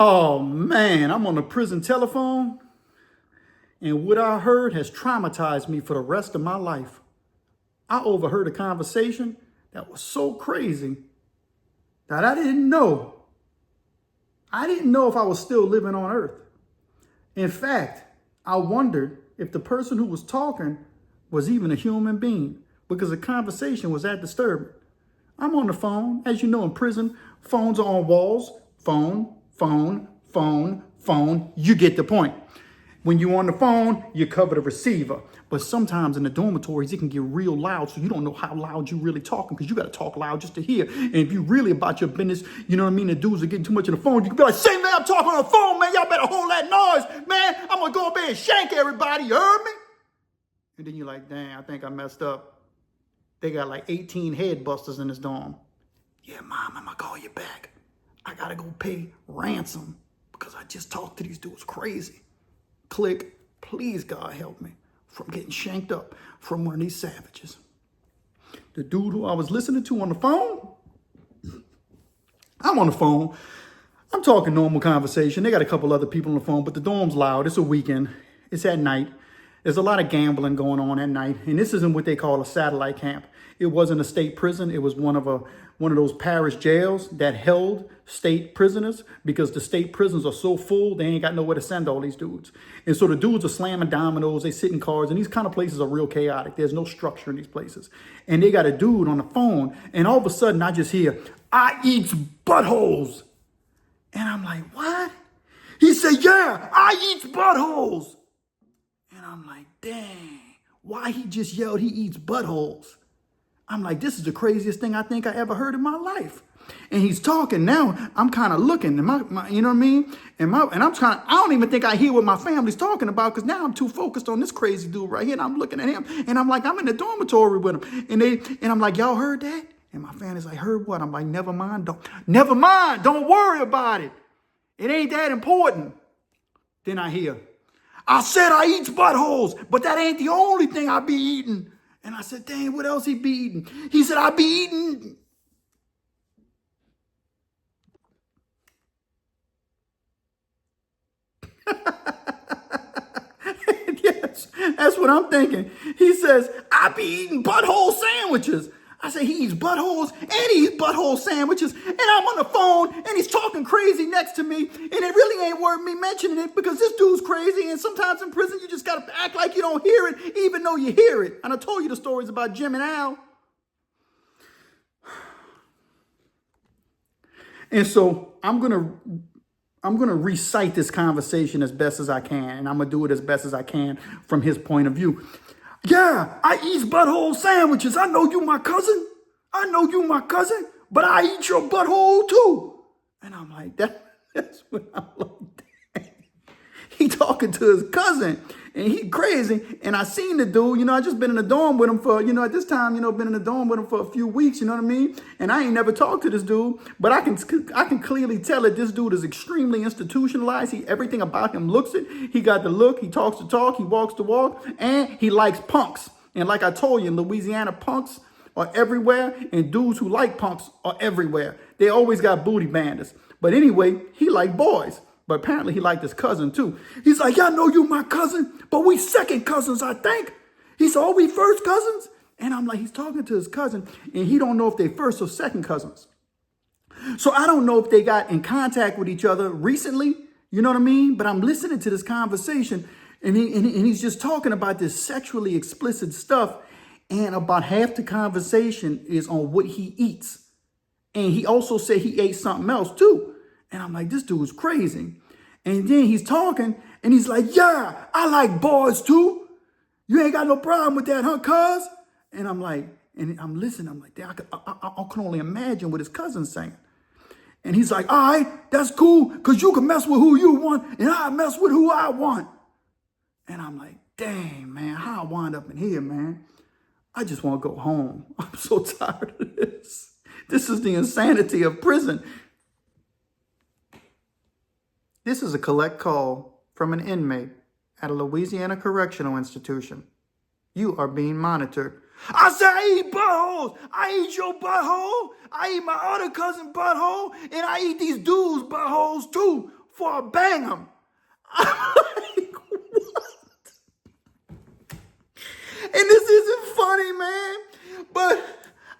Oh man, I'm on the prison telephone, and what I heard has traumatized me for the rest of my life. I overheard a conversation that was so crazy that I didn't know. I didn't know if I was still living on earth. In fact, I wondered if the person who was talking was even a human being because the conversation was that disturbing. I'm on the phone. As you know, in prison, phones are on walls. Phone, phone, phone, phone. You get the point. When you're on the phone, you cover the receiver. But sometimes in the dormitories, it can get real loud, so you don't know how loud you really talking because you got to talk loud just to hear. And if you really about your business, you know what I mean, the dudes are getting too much on the phone, you can be like, say, man, I'm talking on the phone, man. Y'all better hold that noise, man. I'm going to go up there and shank everybody. You heard me? And then you're like, dang, I think I messed up. They got like 18 head busters in this dorm. Yeah, Mom, I'm going to call you back. I got to go pay ransom because I just talked to these dudes crazy. Click, please, God, help me from getting shanked up from one of these savages. The dude who I was listening to on the phone, I'm on the phone. I'm talking normal conversation. They got a couple other people on the phone, but the dorm's loud. It's a weekend. It's at night. There's a lot of gambling going on at night. And this isn't what they call a satellite camp. It wasn't a state prison. It was one of those parish jails that held state prisoners because the state prisons are so full, they ain't got nowhere to send all these dudes. And so the dudes are slamming dominoes, they sit in cars, and these kind of places are real chaotic. There's no structure in these places. And they got a dude on the phone, and all of a sudden I just hear, I eats buttholes. And I'm like, what? He said, yeah, I eats buttholes. And I'm like, dang, why he just yelled he eats buttholes? I'm like, this is the craziest thing I think I ever heard in my life. And he's talking now. I'm kind of looking, and my you know what I mean? And I'm trying. I don't even think I hear what my family's talking about because now I'm too focused on this crazy dude right here. And I'm looking at him, and I'm like, I'm in the dormitory with him, and I'm like, y'all heard that? And my family's like, heard what? I'm like, never mind. Don't worry about it. It ain't that important. Then I hear, I said I eats buttholes, but that ain't the only thing I be eating. And I said, dang, what else he be eating? He said, I be eating. Yes, that's what I'm thinking. He says, I be eating butthole sandwiches. I say, he eats buttholes and he eats butthole sandwiches. And I'm on the phone and he's talking crazy next to me. And it really ain't worth me mentioning it because this dude's crazy. And sometimes in prison, you just got to act like you don't hear it, even though you hear it. And I told you the stories about Jim and Al. And so I'm going to recite this conversation as best as I can. And I'm going to do it as best as I can from his point of view. Yeah, I eat butthole sandwiches. I know you my cousin. But I eat your butthole too. And I'm like, that's what I'm like. Dang. He talking to his cousin and he crazy. And I seen the dude, I just been in the dorm with him for, at this time, been in the dorm with him for a few weeks, you know what I mean? And I ain't never talked to this dude, but I can clearly tell that this dude is extremely institutionalized. Everything about him looks it. He got the look, he talks the talk, he walks the walk, and he likes punks. And like I told you, in Louisiana, punks are everywhere, and dudes who like punks are everywhere. They always got booty banders. But anyway, he liked boys. But apparently he liked his cousin too. He's like, yeah, I know you my cousin, but we second cousins, I think. He said, oh, we first cousins? And I'm like, he's talking to his cousin, and he don't know if they first or second cousins. So I don't know if they got in contact with each other recently, you know what I mean? But I'm listening to this conversation, and he's just talking about this sexually explicit stuff, and about half the conversation is on what he eats. And he also said he ate something else too. And I'm like, this dude's crazy. And then he's talking, and he's like, yeah, I like boys too. You ain't got no problem with that, huh, cuz? And I'm like, and I'm listening. I'm like, I can only imagine what his cousin's saying. And he's like, all right, that's cool, because you can mess with who you want, and I mess with who I want. And I'm like, dang, man, how I wind up in here, man? I just want to go home. I'm so tired of this. This is the insanity of prison. This is a collect call from an inmate at a Louisiana correctional institution. You are being monitored. I said I eat buttholes. I eat your butthole. I eat my other cousin butthole. And I eat these dudes' buttholes too. before I bang him. I'm like, what? And this isn't funny, man. But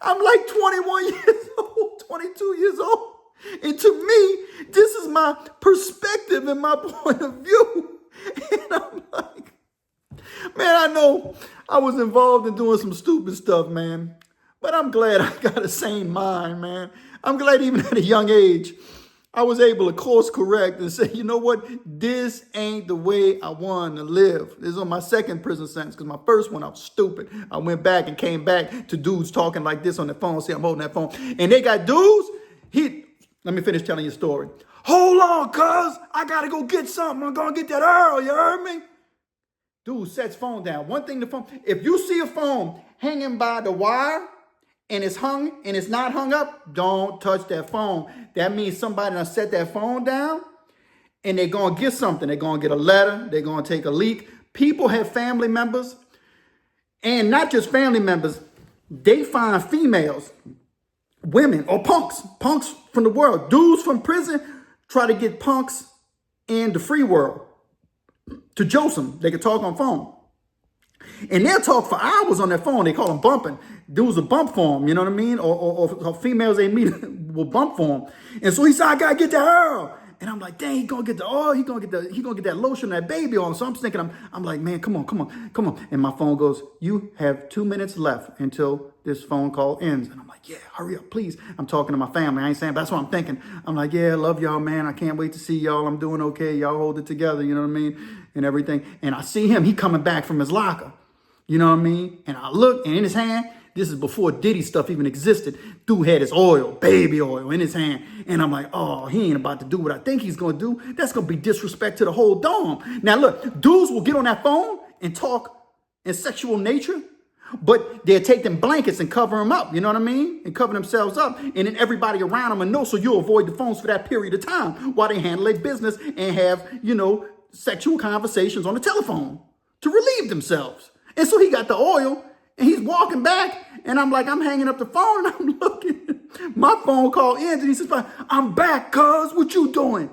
I'm like 21 years old, 22 years old. And to me, this is my perspective and my point of view. And I'm like, man, I know I was involved in doing some stupid stuff, man. But I'm glad I got a sane mind, man. I'm glad even at a young age, I was able to course correct and say, you know what? This ain't the way I want to live. This is on my second prison sentence, because my first one, I was stupid. I went back and came back to dudes talking like this on the phone. See, I'm holding that phone. And they got dudes, let me finish telling you a story. Hold on, cuz. I got to go get something. I'm going to get that Earl. You heard me? Dude sets phone down. One thing, the phone. If you see a phone hanging by the wire and it's hung and it's not hung up, don't touch that phone. That means somebody done set that phone down and they're going to get something. They're going to get a letter. They're going to take a leak. People have family members, and not just family members. They find females, women, or punks from the world. Dudes from prison try to get punks in the free world to jose them. They can talk on phone. And they'll talk for hours on their phone. They call them bumping. Dudes will bump for them, you know what I mean? Or females they meet will bump for them. And so he said, I gotta get that Earl. And I'm like, dang, he gonna get the oil, he gonna get that lotion, that baby on. So I'm thinking, I'm like, man, come on. And my phone goes, you have 2 minutes left until this phone call ends. And I'm like, yeah, hurry up, please. I'm talking to my family. I ain't saying, but that's what I'm thinking. I'm like, yeah, I love y'all, man. I can't wait to see y'all. I'm doing okay. Y'all hold it together, you know what I mean? And everything. And I see him, he coming back from his locker. You know what I mean? And I look, and in his hand, this is before Diddy stuff even existed. Dude had his oil, baby oil, in his hand. And I'm like, oh, he ain't about to do what I think he's going to do. That's going to be disrespect to the whole dorm. Now, look, dudes will get on that phone and talk in sexual nature, but they'll take them blankets and cover them up. You know what I mean? And cover themselves up. And then everybody around them will know, so you'll avoid the phones for that period of time while they handle their business and have, sexual conversations on the telephone to relieve themselves. And so he got the oil, and he's walking back, and I'm like, I'm hanging up the phone, and I'm looking. My phone call ends, and he says, I'm back, cuz, what you doing?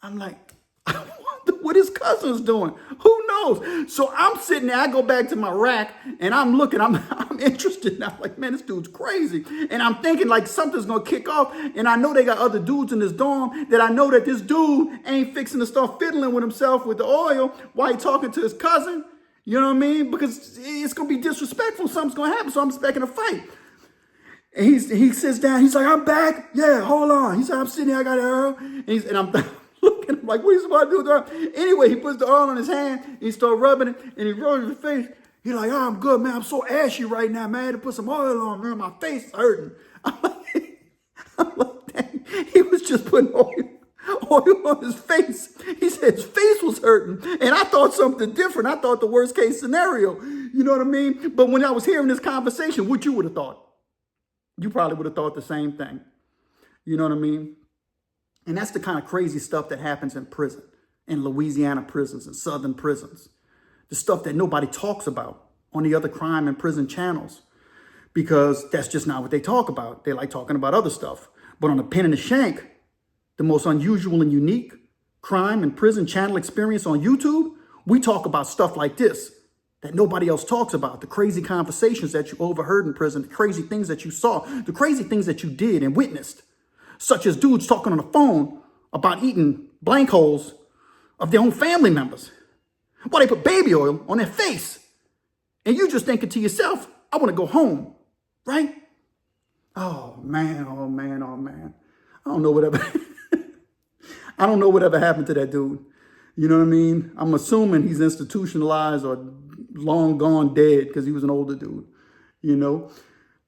I'm like, I wonder what his cousin's doing. Who knows? So I'm sitting there, I go back to my rack, and I'm looking, I'm interested. Now, I'm like, man, this dude's crazy. And I'm thinking like something's going to kick off, and I know they got other dudes in this dorm that I know that this dude ain't fixing to start fiddling with himself with the oil while he talking to his cousin. You know what I mean? Because it's going to be disrespectful. Something's going to happen. So I'm expecting a fight. And he sits down. He's like, I'm back. Yeah, hold on. He said, I'm sitting here. I got Earl. And I'm looking. I'm like, what are you supposed to do with the Earl? Anyway, he puts the oil on his hand. And he starts rubbing it. And he rubs his face. He's like, oh, I'm good, man. I'm so ashy right now, man. I had to put some oil on, man. My face is hurting. I'm like, dang. He was just putting oil on his face. He said his face was hurting. And I thought something different. I thought the worst case scenario. You know what I mean? But when I was hearing this conversation, what you would have thought? You probably would have thought the same thing. You know what I mean? And that's the kind of crazy stuff that happens in prison, in Louisiana prisons and southern prisons. The stuff that nobody talks about on the other crime and prison channels, because that's just not what they talk about. They like talking about other stuff. But on the Pen and the Shank, the most unusual and unique crime and prison channel experience on YouTube, we talk about stuff like this that nobody else talks about. The crazy conversations that you overheard in prison, the crazy things that you saw, the crazy things that you did and witnessed, such as dudes talking on the phone about eating blank holes of their own family members. Well, they put baby oil on their face. And you just thinking to yourself, I want to go home, right? Oh, man, oh, man, oh, man. I don't know whatever. I don't know whatever happened to that dude. You know what I mean? I'm assuming he's institutionalized or long gone dead because he was an older dude,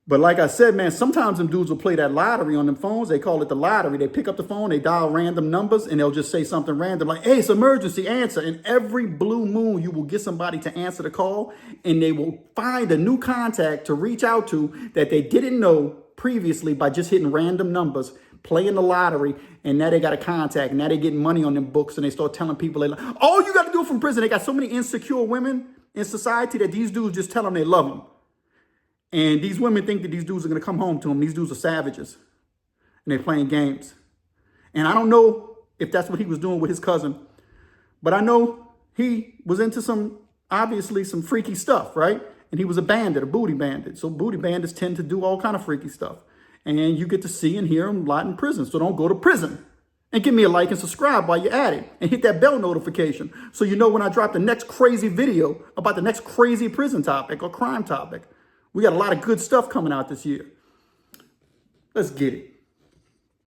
But like I said, man, sometimes them dudes will play that lottery on them phones. They call it the lottery. They pick up the phone, they dial random numbers, and they'll just say something random like, hey, it's emergency, answer. And every blue moon, you will get somebody to answer the call, and they will find a new contact to reach out to that they didn't know previously by just hitting random numbers, playing the lottery, and now they got a contact. Now they're getting money on them books, and they start telling people, all you got to do from prison. They got so many insecure women in society that these dudes just tell them they love them. And these women think that these dudes are going to come home to them. These dudes are savages, and they're playing games. And I don't know if that's what he was doing with his cousin. But I know he was into obviously some freaky stuff, right? And he was a bandit, a booty bandit. So booty bandits tend to do all kind of freaky stuff. And you get to see and hear him a lot in prison. So don't go to prison. And give me a like and subscribe while you're at it. And hit that bell notification so you know when I drop the next crazy video about the next crazy prison topic or crime topic. We got a lot of good stuff coming out this year. Let's get it.